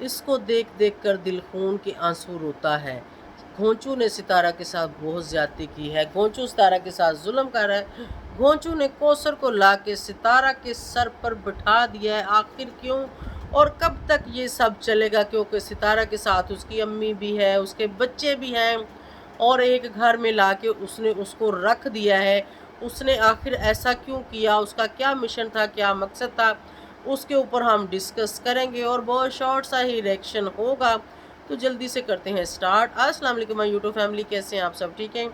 इसको देख देख कर दिल खून के आंसू रोता है। घोंचू ने सितारा के साथ बहुत ज्यादती की है। घोंचू सितारा के साथ जुल्म कर रहा है। घोंचू ने कौसर को लाके सितारा के सर पर बिठा दिया है। आखिर क्यों और कब तक ये सब चलेगा? क्योंकि सितारा के साथ उसकी अम्मी भी है, उसके बच्चे भी हैं, और एक घर में लाके उसने उसको रख दिया है। उसने आखिर ऐसा क्यों किया? उसका क्या मिशन था, क्या मकसद था? उसके ऊपर हम डिस्कस करेंगे और बहुत शॉर्ट सा ही रिएक्शन होगा। तो जल्दी से करते हैं स्टार्ट। अस्सलाम वालेकुम माय यूट्यूब फैमिली, कैसे हैं आप सब? ठीक हैं,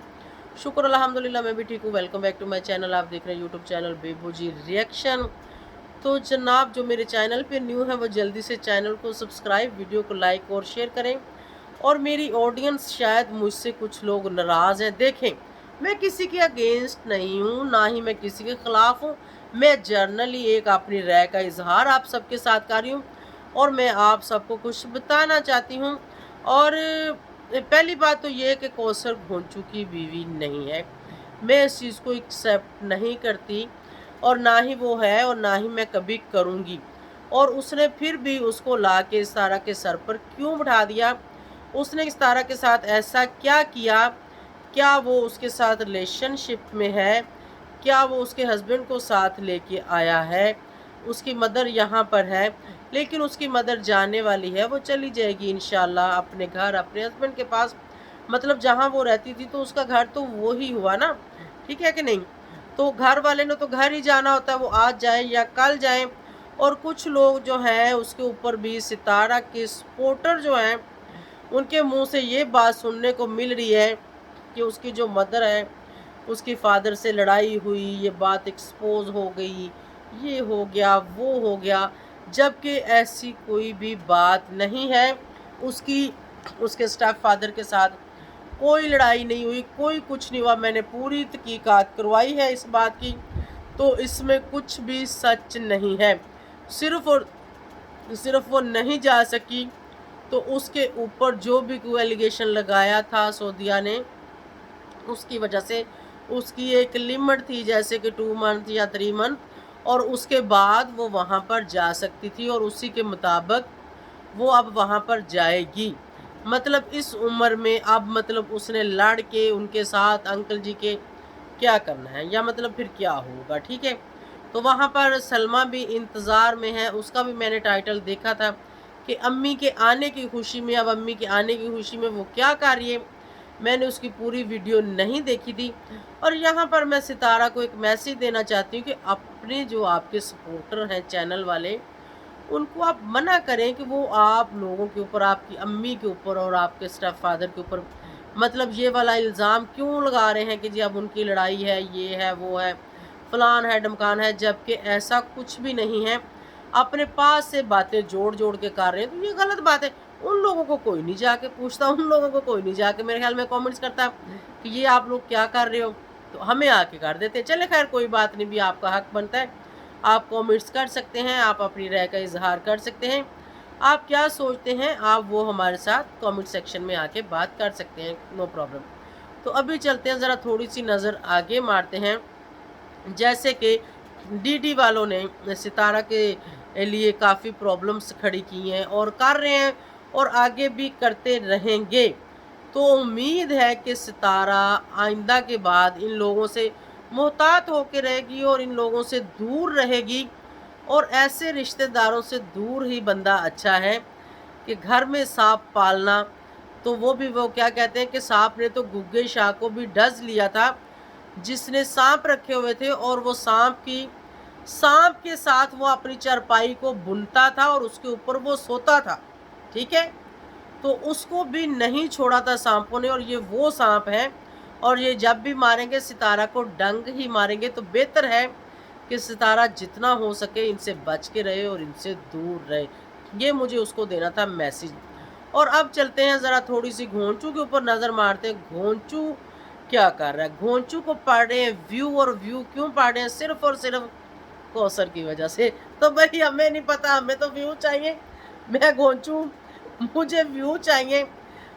शुक्र अल्हम्दुलिल्लाह, मैं भी ठीक हूँ। Welcome back to my channel. आप देख रहे हैं यूट्यूब चैनल बेबूजी रिएक्शन। तो जनाब, जो मेरे चैनल पे न्यू है वो जल्दी से चैनल को सब्सक्राइब, वीडियो को लाइक और शेयर करें। और मेरी ऑडियंस, शायद मुझसे कुछ लोग नाराज़ हैं। देखें, मैं किसी के अगेंस्ट नहीं हूँ, ना ही मैं किसी के ख़िलाफ़ हूँ। मैं जर्नली एक अपनी राय का इजहार आप सबके साथ कर रही हूँ और मैं आप सबको कुछ बताना चाहती हूँ। और पहली बात तो ये है कि कौसर घोंचू की बीवी नहीं है। मैं इस चीज़ को एक्सेप्ट नहीं करती, और ना ही वो है और ना ही मैं कभी करूँगी। और उसने फिर भी उसको ला के सितारा के सर पर क्यों बिठा दिया? उसने सितारा के साथ ऐसा क्या किया? क्या वो उसके साथ रिलेशनशिप में है? क्या वो उसके हस्बैंड को साथ लेके आया है? उसकी मदर यहाँ पर है, लेकिन उसकी मदर जाने वाली है। वो चली जाएगी इंशाल्लाह अपने घर, अपने हस्बैंड के पास। मतलब जहाँ वो रहती थी तो उसका घर तो वो ही हुआ ना, ठीक है कि नहीं? तो घर वाले ने तो घर ही जाना होता है, वो आज जाए या कल जाए। और कुछ लोग जो हैं उसके ऊपर भी सितारा के सपोर्टर जो हैं, उनके मुंह से ये बात सुनने को मिल रही है कि उसकी जो मदर है, उसकी फादर से लड़ाई हुई, ये बात एक्सपोज हो गई, ये हो गया, वो हो गया, जबकि ऐसी कोई भी बात नहीं है। उसकी उसके स्टेप फादर के साथ कोई लड़ाई नहीं हुई, कोई कुछ नहीं हुआ। मैंने पूरी तहकीकात करवाई है इस बात की, तो इसमें कुछ भी सच नहीं है। सिर्फ और सिर्फ वो नहीं जा सकी, तो उसके ऊपर जो भी कोई एलिगेशन लगाया था सऊदिया ने, उसकी वजह से उसकी एक लिमिट थी, जैसे कि 2 मंथ या 3 मंथ, और उसके बाद वो वहाँ पर जा सकती थी, और उसी के मुताबिक वो अब वहाँ पर जाएगी। मतलब इस उम्र में अब मतलब उसने लड़ के उनके साथ अंकल जी के क्या करना है, या मतलब फिर क्या होगा? ठीक है, तो वहाँ पर सलमा भी इंतज़ार में है। उसका भी मैंने टाइटल देखा था कि अम्मी के आने की खुशी में, अब अम्मी के आने की खुशी में वो क्या कर रही है। मैंने उसकी पूरी वीडियो नहीं देखी थी। और यहाँ पर मैं सितारा को एक मैसेज देना चाहती हूँ कि अपने जो आपके सपोर्टर हैं चैनल वाले, उनको आप मना करें कि वो आप लोगों के ऊपर, आपकी अम्मी के ऊपर और आपके स्टेप फादर के ऊपर मतलब ये वाला इल्ज़ाम क्यों लगा रहे हैं कि जी अब उनकी लड़ाई है, ये है, वो है, फलान है, ढमकान है, जबकि ऐसा कुछ भी नहीं है। अपने पास से बातें जोड़ जोड़ के कर रहे हैं, तो ये गलत बात है। उन लोगों को कोई नहीं जाके पूछता, उन लोगों को कोई नहीं जाके मेरे ख्याल में कमेंट्स करता कि ये आप लोग क्या कर रहे हो, तो हमें आके कर देते। चले खैर, कोई बात नहीं, भी आपका हक बनता है, आप कमेंट्स कर सकते हैं, आप अपनी राय का इजहार कर सकते हैं। आप क्या सोचते हैं, आप वो हमारे साथ कमेंट सेक्शन में आके बात कर सकते हैं, नो प्रॉब्लम। तो अभी चलते हैं, ज़रा थोड़ी सी नज़र आगे मारते हैं। जैसे कि डीडी वालों ने सितारा के लिए काफ़ी प्रॉब्लम्स खड़ी की हैं और कर रहे हैं, और आगे भी करते रहेंगे। तो उम्मीद है कि सितारा आइंदा के बाद इन लोगों से मुहतात होकर रहेगी और इन लोगों से दूर रहेगी। और ऐसे रिश्तेदारों से दूर ही बंदा अच्छा है कि घर में सांप पालना, तो वो भी, वो क्या कहते हैं कि सांप ने तो गुग्गे शाह को भी डस लिया था, जिसने सांप रखे हुए थे, और वो सांप के साथ वो अपनी चारपाई को बुनता था और उसके ऊपर वो सोता था। ठीक है, तो उसको भी नहीं छोड़ा था सांपों ने, और ये वो सांप है। और ये जब भी मारेंगे सितारा को डंग ही मारेंगे, तो बेहतर है कि सितारा जितना हो सके इनसे बच के रहे और इनसे दूर रहे। ये मुझे उसको देना था मैसेज। और अब चलते हैं, ज़रा थोड़ी सी घोंचू के ऊपर नज़र मारते हैं। घोंचू क्या कर रहा है? घोंचू को पढ़ रहे हैं व्यू, और व्यू क्यों पढ़ रहे हैं? सिर्फ और सिर्फ कौसर की वजह से। तो भाई हमें नहीं पता, हमें तो व्यू चाहिए। मैं घोंचू, मुझे व्यू चाहिए।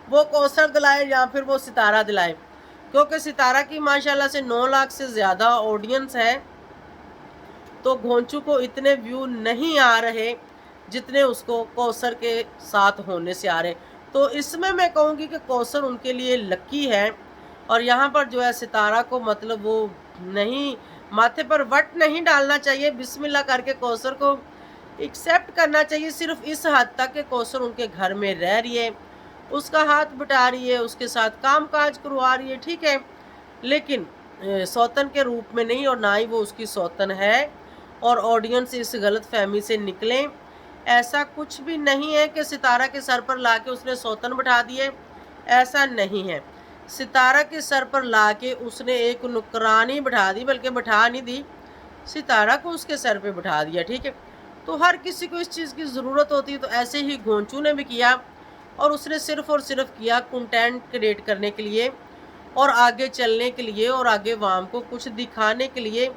वो कौसर दिलाए या फिर वो सितारा दिलाए, क्योंकि सितारा की माशाल्लाह से 9 लाख से ज़्यादा ऑडियंस है, तो घोंचू को इतने व्यू नहीं आ रहे जितने उसको कौसर के साथ होने से आ रहे। तो इसमें मैं कहूँगी कि कौसर उनके लिए लकी है, और यहाँ पर जो है सितारा को मतलब वो नहीं, माथे पर वट नहीं डालना चाहिए, बिस्मिल्लाह करके कौसर को एक्सेप्ट करना चाहिए, सिर्फ इस हद तक कि कौसर उनके घर में रह रही है, उसका हाथ बटा रही है, उसके साथ काम काज करवा रही है, ठीक है, लेकिन सौतन के रूप में नहीं, और ना ही वो उसकी सौतन है। और ऑडियंस इस गलत फहमी से निकलें, ऐसा कुछ भी नहीं है कि सितारा के सर पर लाके उसने सौतन बिठा दी है, ऐसा नहीं है। सितारा के सर पर लाके उसने एक नुकरानी बिठा दी, बल्कि बिठा नहीं दी, सितारा को उसके सर पे बिठा दिया, ठीक है। तो हर किसी को इस चीज़ की ज़रूरत होती है, तो ऐसे ही घोंचू ने भी किया, और उसने सिर्फ़ और सिर्फ किया कंटेंट क्रिएट करने के लिए, और आगे चलने के लिए, और आगे वाम को कुछ दिखाने के लिए।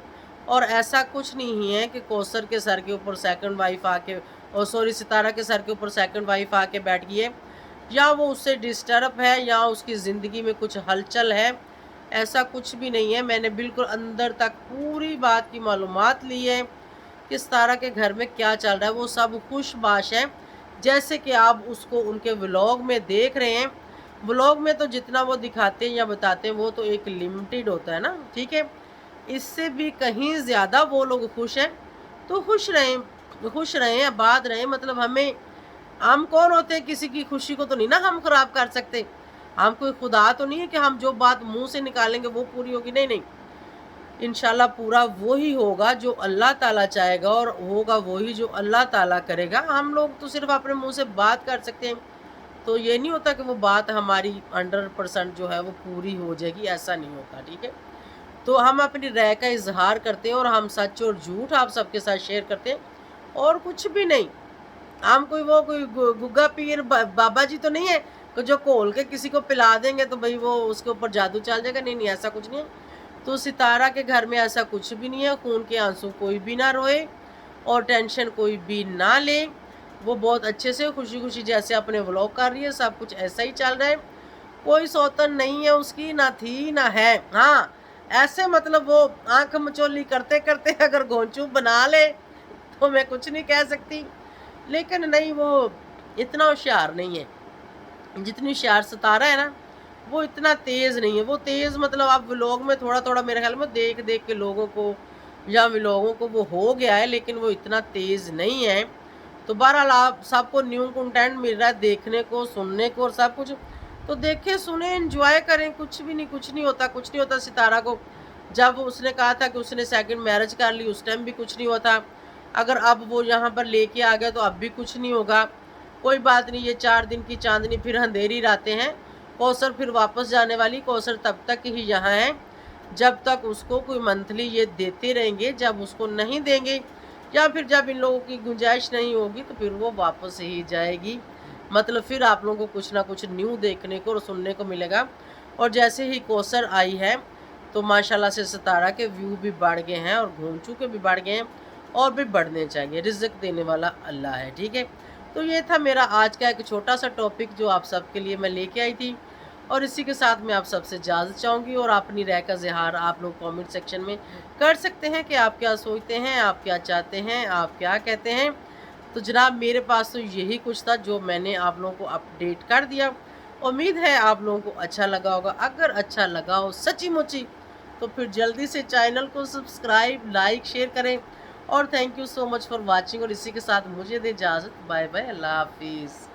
और ऐसा कुछ नहीं है कि कौसर के सर के ऊपर सेकंड वाइफ आके, और सॉरी, सितारा के सर के ऊपर सेकंड वाइफ आके बैठ गई है, या वो उससे डिस्टर्ब है, या उसकी ज़िंदगी में कुछ हलचल है, ऐसा कुछ भी नहीं है। मैंने बिल्कुल अंदर तक पूरी बात की मालूमात ली है कि सितारा के घर में क्या चल रहा है, वो सब खुशबाश है, जैसे कि आप उसको उनके व्लॉग में देख रहे हैं। व्लॉग में तो जितना वो दिखाते हैं या बताते हैं वो तो एक लिमिटेड होता है ना, ठीक है, इससे भी कहीं ज़्यादा वो लोग खुश हैं, तो खुश रहें, आबाद रहें। मतलब हम कौन होते हैं, किसी की खुशी को तो नहीं ना हम ख़राब कर सकते, हम कोई खुदा तो नहीं है कि हम जो बात मुँह से निकालेंगे वो पूरी होगी, नहीं, नहीं। इंशाल्लाह पूरा वो ही होगा जो अल्लाह ताला चाहेगा, और होगा वही जो अल्लाह ताला करेगा। हम लोग तो सिर्फ अपने मुंह से बात कर सकते हैं, तो ये नहीं होता कि वो बात हमारी 100% जो है वो पूरी हो जाएगी, ऐसा नहीं होता, ठीक है। तो हम अपनी राय का इजहार करते हैं, और हम सच और झूठ आप सबके साथ शेयर करते हैं, और कुछ भी नहीं। हम कोई गुग्गा पीर बाबा जी तो नहीं है कि जो घोल के किसी को पिला देंगे तो भाई वो उसके ऊपर जादू चल जाएगा, नहीं, नहीं, ऐसा कुछ नहीं है। तो सितारा के घर में ऐसा कुछ भी नहीं है, खून के आंसू कोई भी ना रोए, और टेंशन कोई भी ना ले। वो बहुत अच्छे से खुशी खुशी जैसे अपने व्लॉग कर रही है, सब कुछ ऐसा ही चल रहा है, कोई सौतन नहीं है उसकी, ना थी ना है। हाँ, ऐसे मतलब वो आंख मचोली करते करते अगर घोंचू बना ले तो मैं कुछ नहीं कह सकती, लेकिन नहीं, वो इतना होशियार नहीं है जितनी होशियार सितारा है ना, वो इतना तेज़ नहीं है। वो तेज़ मतलब आप व्लॉग में थोड़ा-थोड़ा मेरे ख्याल में देख-देख के लोगों को, या व्लॉगों को वो हो गया है, लेकिन वो इतना तेज़ नहीं है। तो बहरहाल आप सबको न्यू कंटेंट मिल रहा है देखने को, सुनने को, और सब कुछ। तो देखें, सुनें, एन्जॉय करें, कुछ नहीं होता, कुछ नहीं होता। सितारा को जब उसने कहा था कि उसने सेकंड मैरिज कर ली, उस टाइम भी कुछ नहीं हुआ था। अगर अब वो यहाँ पर लेके आ गया तो अब भी कुछ नहीं होगा। कोई बात नहीं, ये 4 दिन की चाँदनी, फिर अंधेरी रातें हैं। कौसर फिर वापस जाने वाली, कौसर तब तक ही यहाँ है जब तक उसको कोई मंथली ये देते रहेंगे। जब उसको नहीं देंगे, या फिर जब इन लोगों की गुंजाइश नहीं होगी, तो फिर वो वापस ही जाएगी। मतलब फिर आप लोगों को कुछ ना कुछ न्यू देखने को और सुनने को मिलेगा। और जैसे ही कौसर आई है तो माशाल्लाह से सितारा के व्यू भी बढ़ गए हैं, और घोंचू के भी बढ़ गए हैं, और भी बढ़ने चाहिए। रिज़्क देने वाला अल्लाह है, ठीक है। तो ये था मेरा आज का एक छोटा सा टॉपिक जो आप सबके लिए मैं लेके आई थी, और इसी के साथ मैं आप सबसे इजाज़त चाहूँगी, और अपनी राय का इज़हार आप लोग कमेंट सेक्शन में कर सकते हैं कि आप क्या सोचते हैं, आप क्या चाहते हैं, आप क्या कहते हैं। तो जनाब मेरे पास तो यही कुछ था जो मैंने आप लोगों को अपडेट कर दिया। उम्मीद है आप लोगों को अच्छा लगा होगा। अगर अच्छा लगा हो सच्ची मुच्ची, तो फिर जल्दी से चैनल को सब्सक्राइब, लाइक, शेयर करें। और thank you so much for watching, और इसी के साथ मुझे दे इजाज़त। बाय बाय, अल्लाह हाफिज़।